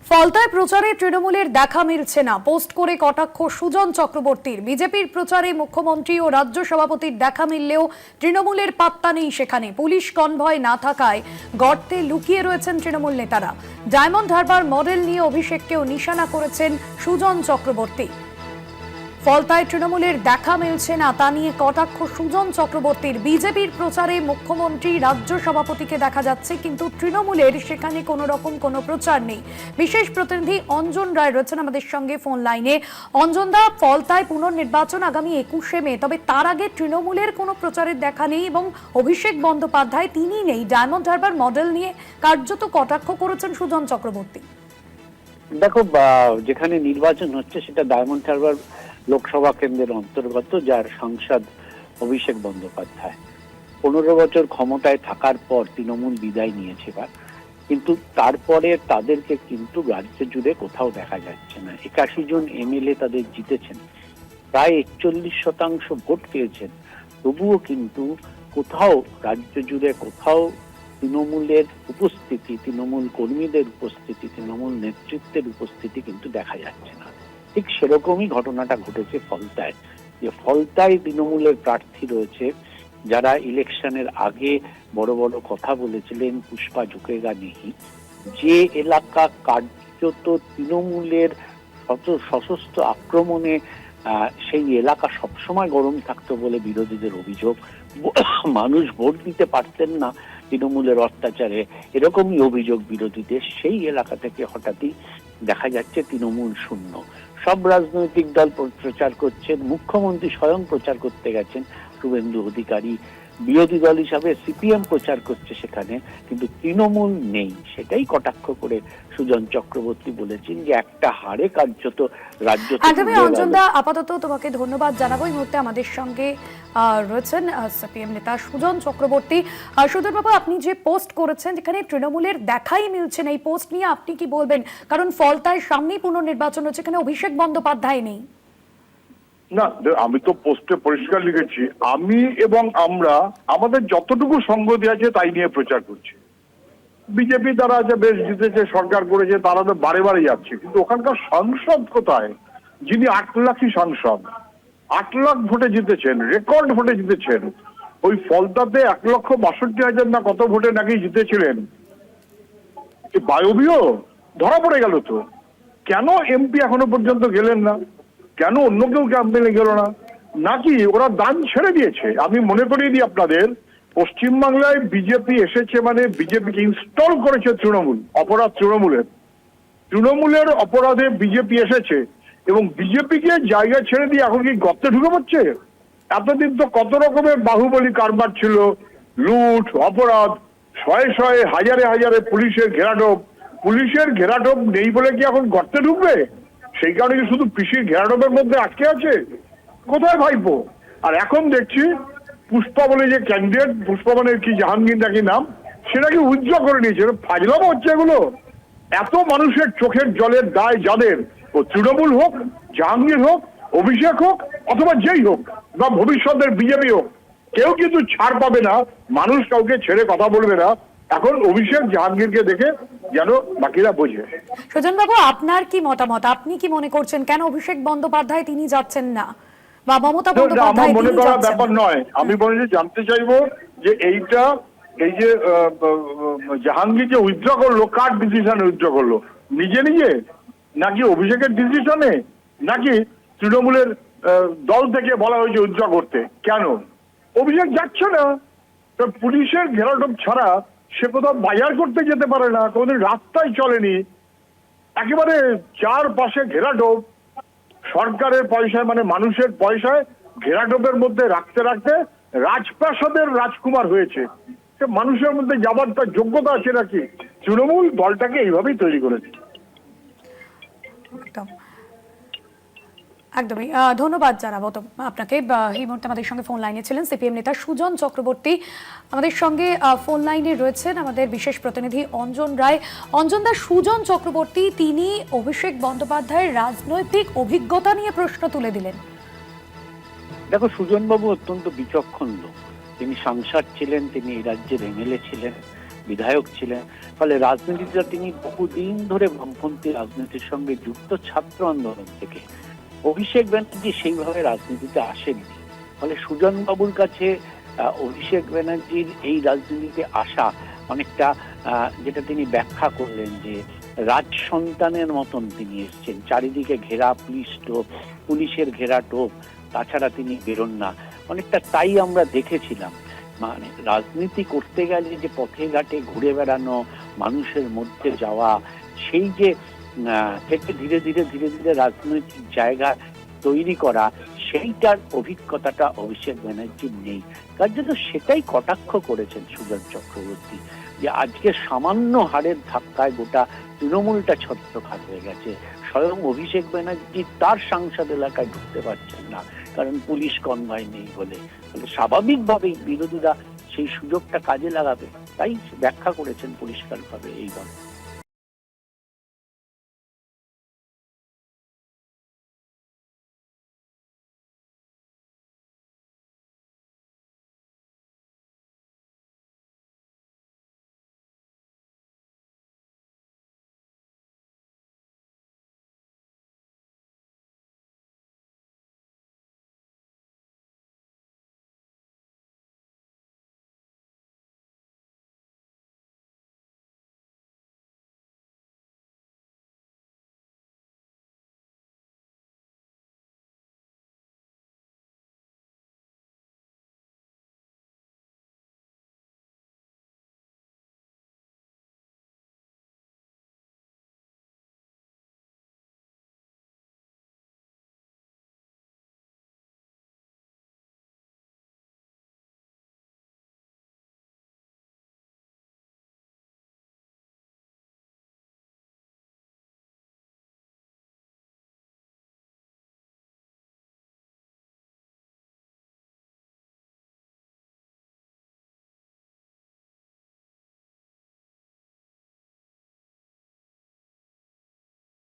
ফলতায় প্রচারে তৃণমূলের দেখা মিলছে না, পোস্ট করে কটাক্ষ সুজন চক্রবর্তীর। বিজেপির প্রচারে মুখ্যমন্ত্রী ও রাজ্য সভাপতির দেখা মিললেও তৃণমূলের পাত্তা নেই সেখানে। পুলিশ কনভয় না থাকায় গর্তে লুকিয়ে রয়েছেন তৃণমূল নেতারা। ডায়মন্ড হারবার মডেল নিয়ে অভিষেককেও নিশানা করেছেন সুজন চক্রবর্তী। ফলতায় তৃণমূলের দেখা মিলছে না তা নিয়ে কটাক্ষ সুজন চক্রবর্তীর। বিজেপির প্রচারে মুখ্যমন্ত্রী রাজ্য সভাপতিকে দেখা যাচ্ছে, কিন্তু তৃণমূলের সেখানে কোনো রকম কোনো প্রচার নেই। বিশেষ প্রতিনিধি অঞ্জন রায় রয়েছেন আমাদের সঙ্গে ফোন লাইনে। অঞ্জনদা, ফলতায় পুনর্নির্বাচন আগামী 21শে মে, তবে তার আগে তৃণমূলের কোনো প্রচারের দেখা নেই এবং অভিষেক বন্দ্যোপাধ্যায় তিনি নেই। ডায়মন্ড হারবার মডেল নিয়ে কার্যত কটাক্ষ করেছেন সুজন চক্রবর্তী। দেখো, যেখানে নির্বাচন হচ্ছে সেটা ডায়মন্ড হারবার লোকসভা কেন্দ্রের অন্তর্গত, যার সাংসদ অভিষেক বন্দ্যোপাধ্যায় 15 বছর ক্ষমতায় থাকার পর তৃণমূল বিদায় নিয়েছে এবার, কিন্তু তারপরে তাদেরকে কিন্তু রাজ্য জুড়ে কোথাও দেখা যাচ্ছে না। 81 জন এমএলএ তাদের জিতেছেন, প্রায় 41% ভোট পেয়েছেন, তবুও কিন্তু কোথাও রাজ্য জুড়ে কোথাও তৃণমূলের উপস্থিতি, তৃণমূল কর্মীদের উপস্থিতি, তৃণমূল নেতৃত্বের উপস্থিতি কিন্তু দেখা যাচ্ছে না। ঠিক সেরকমই ঘটনাটা ঘটেছে ফলতায়। যে ফলতায় তৃণমূলের প্রার্থী রয়েছে যারা ইলেকশনের আগে বড় বড় কথা বলেছিলেন, পুষ্পা ঝুঁকেগা নেহি, যে এলাকা কার্যত তৃণমূলের সশস্ত্র আক্রমণে সেই এলাকা সবসময় গরম থাকতো বলে বিরোধীদের অভিযোগ। মানুষ ভোট দিতে পারতেন না তৃণমূলের অত্যাচারে, এরকমই অভিযোগ বিরোধীদের। সেই এলাকা থেকে হঠাৎই দেখা যাচ্ছে তৃণমূল শূন্য। সব রাজনৈতিক দল প্রচার করছেন, মুখ্যমন্ত্রী স্বয়ং প্রচার করতে গেছেন, শুভেন্দু অধিকারী বিরোধী দল হিসাবে সিপিএম প্রচার করছে সেখানে, কিন্তু তৃণমূল নেই। সেটাই কটাক্ষ করে সুজন চক্রবর্তী বলেছেন যে একটা হারে কার্যত রাজ্য। অঞ্জনদা, আপাতত তোমাকে ধন্যবাদ জানাবো। এই মুহূর্তে আমাদের সঙ্গে রয়েছেন সিপিএম নেতা সুজন চক্রবর্তী। সুজন বাবু, আপনি যে পোস্ট করেছেন যেখানে তৃণমূলের দেখাই মিলছে না, এই পোস্ট নিয়ে আপনি কি বলবেন? কারণ ফলতায় সামনেই পুনর্নির্বাচন হচ্ছে, এখানে অভিষেক বন্দ্যোপাধ্যায় নেই। না, আমি তো পোস্টে পরিষ্কার লিখেছি, আমি এবং আমরা আমাদের যতটুকু সঙ্গতি আছে তাই নিয়ে প্রচার করছি। বিজেপি তারা আছে, বেশ জিতেছে, সরকার করেছে, তারা তো বারে বারে যাচ্ছে, কিন্তু ওখানকার সাংসদ কোথায়? যিনি 8 লাখই সাংসদ, 8 লাখ ভোটে জিতেছেন, রেকর্ড ভোটে জিতেছেন। ওই ফলতাতে 1,62,000 না কত ভোটে নাকি জিতেছিলেন। বায়বীয় ধরা পড়ে গেল তো। কেন এমপি এখনো পর্যন্ত গেলেন না? কেন অন্য কেউ ক্যাম্পেইনে গেল না? নাকি ওরা দান ছেড়ে দিয়েছে? আমি মনে করিয়ে দিই আপনাদের, পশ্চিমবাংলায় বিজেপি এসেছে মানে বিজেপিকে ইনস্টল করেছে তৃণমূল। অপরাধ তৃণমূলের অপরাধে বিজেপি এসেছে এবং বিজেপিকে জায়গা ছেড়ে দিয়ে এখন কি গর্তে ঢুকে পড়ছে? এতদিন তো কত রকমের বাহুবলী কারবার ছিল, লুট, অপরাধ, শয়ে শয়ে হাজারে হাজারে পুলিশের ঘেরাটোপ নেই বলে কি এখন গর্তে ঢুকবে? সেই কারণে কি শুধু পিসির ঘেরাটোপের মধ্যে আটকে আছে? কোথায় ভাইপো? আর এখন দেখছি পুষ্পা বলে যে ক্যান্ডিডেট, পুষ্পা মানে কি জাহাঙ্গীর নাকি নাম, সেটাকে উজ্জ্বল করে নিয়েছে। ফাজলামো হচ্ছে এগুলো। এত মানুষের চোখের জলের দায় যাদের, ও তৃণমূল হোক, জাহাঙ্গীর হোক, অভিষেক হোক, অথবা যেই হোক, বা ভবিষ্যতের বিজেপি হোক, কেউ কিন্তু ছাড় পাবে না। মানুষ কাউকে ছেড়ে কথা বলবে না। এখন অভিষেক জাহাঙ্গীরকে দেখে যেন বাকিরা বোঝে। সুজন বাবু, আপনার কি মতামত? আপনি কি মনে করছেন কেন অভিষেক বন্দ্যোপাধ্যায় তিনি যাচ্ছেন না, বা মমতা বন্দ্যোপাধ্যায় মনে তিনি করার যাচ্ছেন ব্যাপার নয়। আমি বলে জানতে চাইবো যে এই যে জাহাঙ্গীর যে উইথড্র করলো, কার ডিসিশনে উইথড্র করলো? নিজে নাকি অভিষেকের ডিসিশনে, নাকি তৃণমূলের দল থেকে বলা হয়েছে উইথড্র করতে? কেন অভিষেক যাচ্ছে না? পুলিশের ঘেরাটোপ ছাড়া সে কোথাও বাজার করতে যেতে পারে না, কোনোদিন রাস্তায় চলেনি। একেবারে চারপাশে ঘেরাটোপ, সরকারের পয়সায় মানে মানুষের পয়সায় ঘেরাটোপের মধ্যে রাখতে রাখতে রাজপ্রাসাদের রাজকুমার হয়েছে। সে মানুষের মধ্যে যাবার তার যোগ্যতা আছে নাকি? তৃণমূল দলটাকে এইভাবেই তৈরি করেছে। একদমই ধন্যবাদ জানাবো তো আপনাকে। এই মুহূর্তে আমাদের সঙ্গে ফোন লাইনে ছিলেন সিপিএম নেতা সুজন চক্রবর্তী। আমাদের সঙ্গে ফোন লাইনে রয়েছেন আমাদের বিশেষ প্রতিনিধি অঞ্জন রায়। অঞ্জনদা, সুজন চক্রবর্তী তিনি অভিষেক বন্দ্যোপাধ্যায়ের রাজনৈতিক অভিজ্ঞতা নিয়ে প্রশ্ন তুলে দিলেন। দেখো, সুজনবাবু অত্যন্ত বিচক্ষণ লোক। তিনি সাংসদ ছিলেন, তিনি এই রাজ্যের এমএলএ ছিলেন, বিধায়ক ছিলেন। ফলে রাজনীতিটা তিনি বহুদিন ধরে বামপন্থী রাজনীতির সঙ্গে যুক্ত, ছাত্র আন্দোলন থেকে। অভিষেক ব্যানার্জি সেইভাবে রাজনীতিতে আসেননি। ফলে সুজন বাবুর কাছে অভিষেক ব্যানার্জির এই রাজনীতিতে আসা অনেকটা যেটা তিনি ব্যাখ্যা করলেন যে রাজ সন্তানের মতন তিনি এসছেন, চারিদিকে ঘেরা পুলিশ টোপ, পুলিশের ঘেরা টোপ, তাছাড়া তিনি বেরোন না। অনেকটা তাই আমরা দেখেছিলাম। মানে রাজনীতি করতে গেলে যে পথে ঘাটে ঘুরে বেড়ানো, মানুষের মধ্যে যাওয়া, সেই যে থেকে ধীরে ধীরে রাজনৈতিক জায়গা তৈরি করা, সেইটার অভিজ্ঞতাটা অভিষেক ব্যানার্জির নেই। কার্যত সেটাই কটাক্ষ করেছেন সুজন চক্রবর্তী, যে আজকে সামান্য হারের ধাক্কায় গোটা তৃণমূলটা ছত্রখাত হয়ে গেছে। স্বয়ং অভিষেক ব্যানার্জি তার সাংসদ এলাকায় ঢুকতে পারছেন না, কারণ পুলিশ কনভয় নেই বলে। স্বাভাবিকভাবেই বিরোধীরা সেই সুযোগটা কাজে লাগাবে, তাই ব্যাখ্যা করেছেন পরিষ্কারভাবে এইবার।